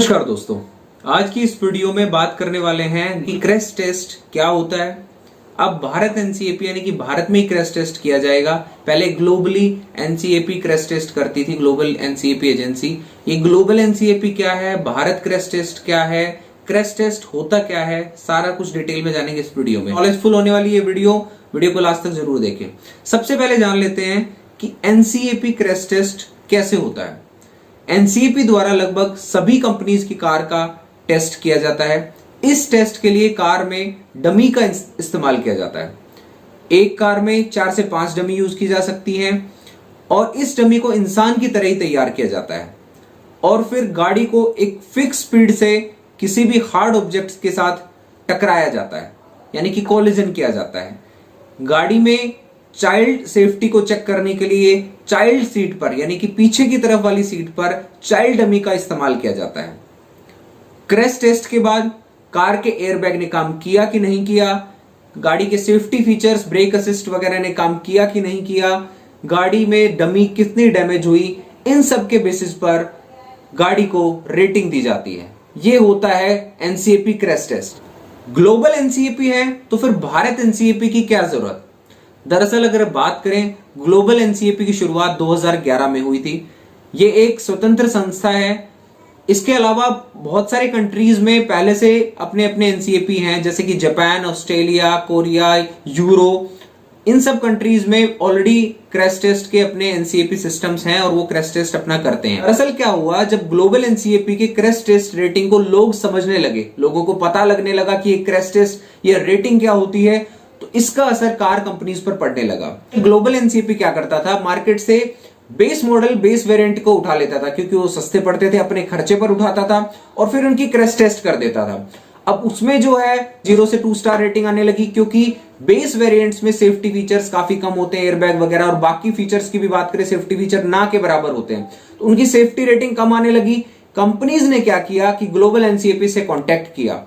नमस्कार दोस्तों, आज की इस वीडियो में बात करने वाले हैं कि क्रैश टेस्ट क्या होता है। अब भारत एनसीएपी यानी कि भारत में ही क्रैश टेस्ट किया जाएगा। पहले ग्लोबली एनसीएपी क्रैश टेस्ट करती थी, ग्लोबल एनसीएपी एजेंसी। ये ग्लोबल एनसीएपी क्या है, भारत क्रैश टेस्ट क्या है, क्रैश टेस्ट होता क्या है, सारा कुछ डिटेल में जानेंगे इस वीडियो में। नॉलेजफुल होने वाली ये वीडियो को लास्ट तक जरूर देखें। सबसे पहले जान लेते हैं कि एनसीएपी क्रैश टेस्ट कैसे होता है। एनसीएपी द्वारा लगभग सभी कंपनीज की कार का टेस्ट किया जाता है। इस टेस्ट के लिए कार में डमी का इस्तेमाल किया जाता है। एक कार में 4 से 5 डमी यूज की जा सकती हैं और इस डमी को इंसान की तरह ही तैयार किया जाता है और फिर गाड़ी को एक फिक्स स्पीड से किसी भी हार्ड ऑब्जेक्ट्स के साथ टकराया जाता है, यानी कि कोलिजन किया जाता है। गाड़ी में चाइल्ड सेफ्टी को चेक करने के लिए चाइल्ड सीट पर यानी कि पीछे की तरफ वाली सीट पर चाइल्ड डमी का इस्तेमाल किया जाता है। क्रैश टेस्ट के बाद कार के एयरबैग ने काम किया कि नहीं किया, गाड़ी के सेफ्टी फीचर्स ब्रेक असिस्ट वगैरह ने काम किया कि नहीं किया, गाड़ी में डमी कितनी डैमेज हुई, इन सब के बेसिस पर गाड़ी को रेटिंग दी जाती है। यह होता है NCAP crash test. Global NCAP है तो फिर भारत एनसीएपी की क्या जरूरत। दरअसल अगर बात करें, ग्लोबल एनसीएपी की शुरुआत 2011 में हुई थी। ये एक स्वतंत्र संस्था है। इसके अलावा बहुत सारे कंट्रीज में पहले से अपने अपने एनसीएपी हैं, जैसे कि जापान, ऑस्ट्रेलिया, कोरिया, यूरो। इन सब कंट्रीज में ऑलरेडी क्रैश टेस्ट के अपने एनसीएपी सिस्टम्स हैं और वो क्रैश टेस्ट अपना करते हैं। दरअसल क्या हुआ, जब ग्लोबल एनसीएपी के क्रैश टेस्ट रेटिंग को लोग समझने लगे, लोगों को पता लगने लगा कि ये क्रैश टेस्ट, ये रेटिंग क्या होती है, तो इसका असर कार कंपनीज पर पड़ने लगा। ग्लोबल एनसीएपी क्या करता था, मार्केट से बेस मॉडल, बेस वेरिएंट को उठा लेता था क्योंकि वो सस्ते पड़ते थे, अपने खर्चे पर उठाता था और फिर उनकी क्रैश टेस्ट कर देता था। अब उसमें जो है 0 से 2 स्टार रेटिंग आने लगी क्योंकि बेस वेरिएंट्स में सेफ्टी फीचर्स काफी कम होते हैं, एयरबैग वगैरह, और बाकी फीचर्स की भी बात करें, सेफ्टी फीचर ना के बराबर होते हैं, तो उनकी सेफ्टी रेटिंग कम आने लगी। कंपनीज ने क्या किया कि ग्लोबल एनसीएपी से कॉन्टेक्ट किया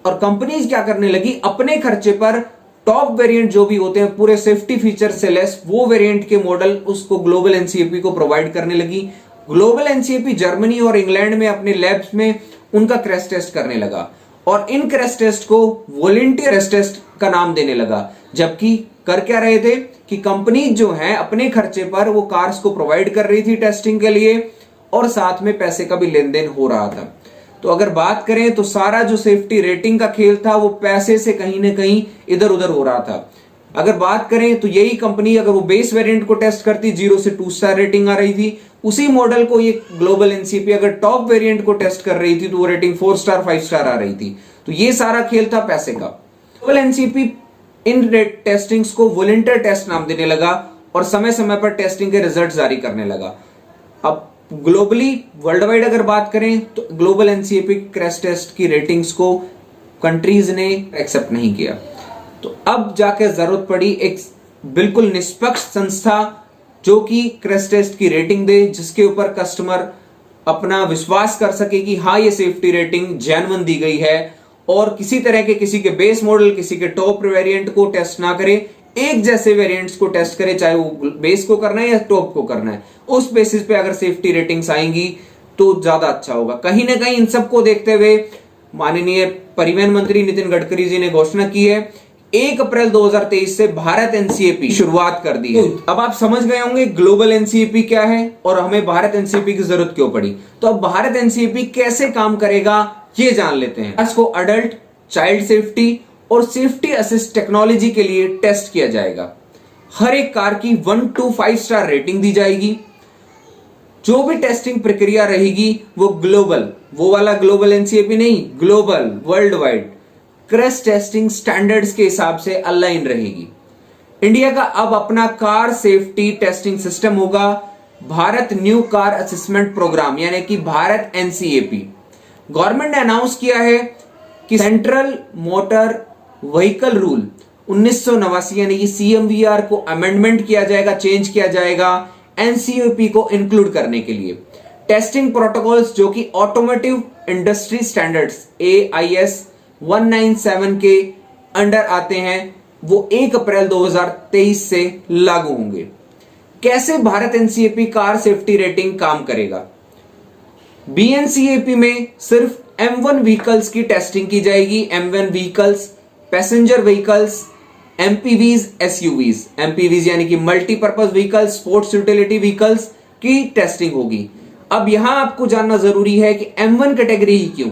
और कंपनीज क्या करने लगी, अपने खर्चे पर टॉप वेरिएंट जो भी होते हैं पूरे सेफ्टी फीचर से लेस, वो वेरिएंट के मॉडल उसको ग्लोबल एनसीएपी को प्रोवाइड करने लगी। ग्लोबल एनसीएपी जर्मनी और इंग्लैंड में अपने लैब्स में उनका क्रैश टेस्ट करने लगा और इन क्रैश टेस्ट को वॉलंटियर क्रैश टेस्ट का नाम देने लगा। जबकि कर क्या रहे थे कि कंपनी जो है अपने खर्चे पर वो कार्स को प्रोवाइड कर रही थी टेस्टिंग के लिए और साथ में पैसे का भी लेन देन हो रहा था। तो अगर बात करें तो सारा जो सेफ्टी रेटिंग का खेल था वो पैसे से कहीं ना कहीं इधर उधर हो रहा था। अगर बात करें तो यही कंपनी अगर वो बेस वेरिएंट को टेस्ट करती, 0 से 2 स्टार रेटिंग आ रही थी, उसी मॉडल को ये ग्लोबल एनसीएपी अगर टॉप वेरिएंट को टेस्ट कर रही थी तो वो रेटिंग 4 स्टार 5 स्टार आ रही थी। तो ये सारा खेल था पैसे का। ग्लोबल एनसीएपी इन टेस्टिंग्स को वॉलंटियर टेस्ट नाम देने लगा और समय समय पर टेस्टिंग के रिजल्ट जारी करने लगा। अब ग्लोबली, वर्ल्ड वाइड अगर बात करें तो ग्लोबल एनसीएपी क्रैश टेस्ट की रेटिंग्स को कंट्रीज ने एक्सेप्ट नहीं किया। तो अब जाकर जरूरत पड़ी एक बिल्कुल निष्पक्ष संस्था जो कि क्रैश टेस्ट की रेटिंग दे, जिसके ऊपर कस्टमर अपना विश्वास कर सके कि हाँ ये सेफ्टी रेटिंग जेन्युइन दी गई है और किसी तरह के किसी के बेस मॉडल, किसी के टॉप वेरिएंट को टेस्ट ना करे, एक जैसे वेरिएंट्स को टेस्ट करे, चाहे वो बेस को करना है या टॉप को करना है। उस बेसिस पे अगर सेफ्टी रेटिंग्स आएंगी तो ज्यादा अच्छा होगा। कहीं ना कहीं इन सबको देखते हुए माननीय परिवहन मंत्री नितिन गडकरी जी ने घोषणा की है 1 अप्रैल 2023 से भारत एनसीएपी शुरुआत कर दी है। अब आप समझ गए होंगे ग्लोबल एनसीएपी क्या है और हमें भारत एनसीएपी की जरूरत क्यों पड़ी। तो अब भारत एनसीएपी कैसे काम करेगा ये जान लेते हैं। इसको अडल्ट, चाइल्ड सेफ्टी और सेफ्टी असिस्ट टेक्नोलॉजी के लिए टेस्ट किया जाएगा। हर एक कार की 1 to 5 स्टार रेटिंग दी जाएगी। जो भी टेस्टिंग प्रक्रिया रहेगी वो ग्लोबल, वो वाला ग्लोबल एनसीएपी नहीं, global world wide crash testing standards के हिसाब से अलाइन रहेगी। इंडिया का अब अपना कार सेफ्टी टेस्टिंग सिस्टम होगा, Bharat new car assessment programme यानी कि भारत एनसीएपी। गवर्नमेंट ने अनाउंस किया है कि सेंट्रल मोटर व्हीकल रूल 1989 यानी कि सीएमवीआर को अमेंडमेंट किया जाएगा, चेंज किया जाएगा एनसीएपी को इंक्लूड करने के लिए। टेस्टिंग प्रोटोकॉल्स जो कि ऑटोमोटिव इंडस्ट्री स्टैंडर्ड्स AIS 197 के अंडर आते हैं वो 1 अप्रैल 2023 से लागू होंगे। कैसे Bharat NCAP car safety rating काम करेगा? बीएनसीएपी में सिर्फ M1 व्हीकल्स की टेस्टिंग की जाएगी। M1 vehicles, passenger vehicles, MPVs, SUVs. MPVs यानी कि multipurpose vehicles, sports utility vehicles की टेस्टिंग होगी। अब यहां आपको जानना जरूरी है कि M1 कैटेगरी ही क्यों।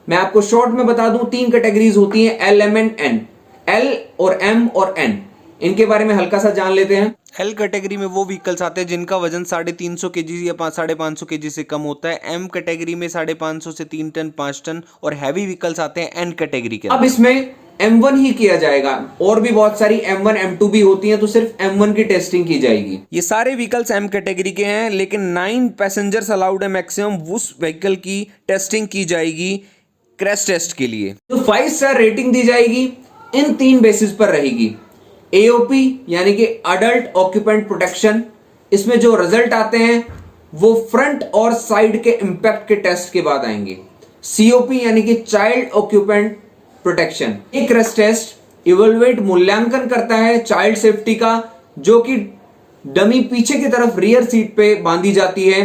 मैं आपको शॉर्ट में बता दूं, 3 कैटेगरीज होती हैं, L, M and N। L और M और N, इनके बारे में हल्का सा जान लेते हैं। एल कैटेगरी में वो व्हीकल्स आते हैं जिनका वजन 350 केजी या 550 केजी से कम होता है। एम कैटेगरी में 550 से 3 टन 5 टन और हैवी व्हीकल्स आते हैं एन कैटेगरी के। अब इसमें M1 ही किया जाएगा, और भी बहुत सारी M1 M2 भी होती हैं, तो सिर्फ M1 की टेस्टिंग की जाएगी। ये सारे व्हीकल्स एम कैटेगरी के हैं, लेकिन 9 पैसेंजर्स अलाउड है मैक्सिमम, उस व्हीकल की टेस्टिंग की जाएगी क्रैश टेस्ट के लिए। तो 5 स्टार रेटिंग दी जाएगी, इन 3 बेसिस पर रहेगी। एओपी यानी कि अडल्ट ऑक्यूपेंट प्रोटेक्शन, इसमें जो रिजल्ट आते हैं वो फ्रंट और साइड के इंपैक्ट के टेस्ट के बाद आएंगे। सीओपी यानी कि चाइल्ड ऑक्यूपेंट प्रोटेक्शन, एक क्रैश टेस्ट इवैल्यूएट मूल्यांकन करता है चाइल्ड सेफ्टी का, जो कि डमी पीछे की तरफ रियर सीट पे बांधी जाती है,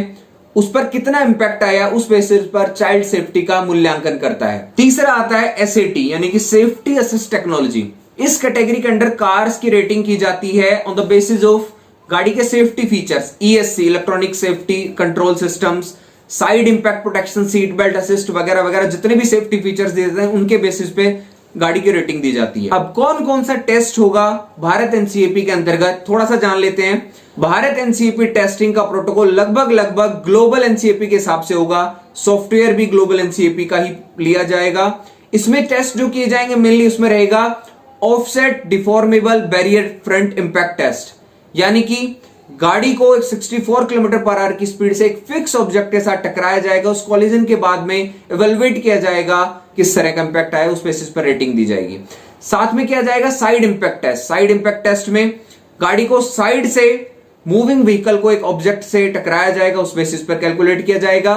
उस पर कितना इंपैक्ट आया उस बेसिस पर चाइल्ड सेफ्टी का मूल्यांकन करता है। तीसरा आता है एसएटी यानी कि सेफ्टी असिस्ट टेक्नोलॉजी। इस कैटेगरी के अंडर कार्स की रेटिंग की जाती है ऑन द बेसिस ऑफ गाड़ी के safety features, ESC electronic safety control systems, side impact protection, seat belt assist वगैरह वगैरह, जितने भी सेफ्टी फीचर्स दिए जाते हैं उनके बेसिस पे गाड़ी की रेटिंग दी जाती है। अब कौन कौन सा टेस्ट होगा भारत एनसीएपी के अंतर्गत, थोड़ा सा जान लेते हैं। भारत एनसीएपी टेस्टिंग का प्रोटोकॉल लगभग ग्लोबल एनसीएपी के हिसाब से होगा। सॉफ्टवेयर भी ग्लोबल एनसीएपी का ही लिया जाएगा। इसमें टेस्ट जो किए जाएंगे मेनली उसमें रहेगा offset deformable barrier front impact test, यानी कि गाड़ी को 64 किलोमीटर पर आवर की स्पीड से एक फिक्स ऑब्जेक्ट के साथ टकराया जाएगा, उस कॉलिजन के बाद में इवैल्यूएट किया जाएगा किस तरह का इंपैक्ट आया, उस बेसिस पर रेटिंग दी जाएगी। साथ में किया जाएगा side impact test. Side impact test में गाड़ी को साइड से मूविंग व्हीकल को एक ऑब्जेक्ट से टकराया जाएगा, उस बेसिस पर कैलकुलेट किया जाएगा।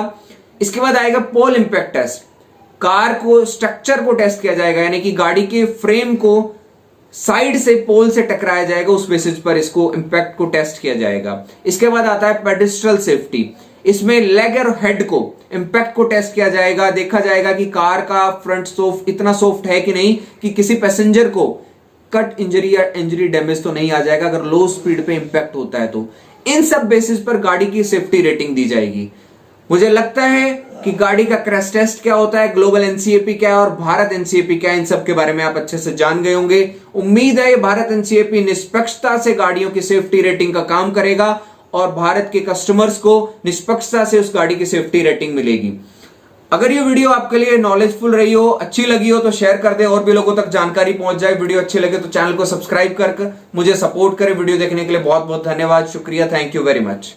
इसके बाद आएगा पोल इंपैक्ट टेस्ट। कार को स्ट्रक्चर को टेस्ट किया जाएगा, यानी कि गाड़ी के फ्रेम को साइड से पोल से टकराया जाएगा, उस बेसिस पर इसको इंपैक्ट को टेस्ट किया जाएगा। इसके बाद आता है पेडेस्ट्रियल सेफ्टी। इसमें लेग और हेड को इंपैक्ट को टेस्ट किया जाएगा, देखा जाएगा कि कार का फ्रंट सॉफ्ट इतना सॉफ्ट है कि नहीं कि किसी पैसेंजर को कट इंजरी या इंजरी डैमेज तो नहीं आ जाएगा अगर लो स्पीड पे इंपैक्ट होता है। तो इन सब बेसिस पर गाड़ी की सेफ्टी रेटिंग दी जाएगी। मुझे लगता है कि गाड़ी का क्रैश टेस्ट क्या होता है, ग्लोबल एनसीएपी क्या है और भारत एनसीएपी क्या है, इन सब के बारे में आप अच्छे से जान गए होंगे। उम्मीद है भारत एनसीएपी निष्पक्षता से गाड़ियों की सेफ्टी रेटिंग का काम करेगा और भारत के कस्टमर्स को निष्पक्षता से उस गाड़ी की सेफ्टी रेटिंग मिलेगी। अगर ये वीडियो आपके लिए नॉलेजफुल रही हो, अच्छी लगी हो तो शेयर कर दे और भी लोगों तक जानकारी पहुंच जाए। वीडियो अच्छी लगे तो चैनल को सब्सक्राइब कर मुझे सपोर्ट करें। वीडियो देखने के लिए बहुत बहुत धन्यवाद, शुक्रिया, थैंक यू वेरी मच।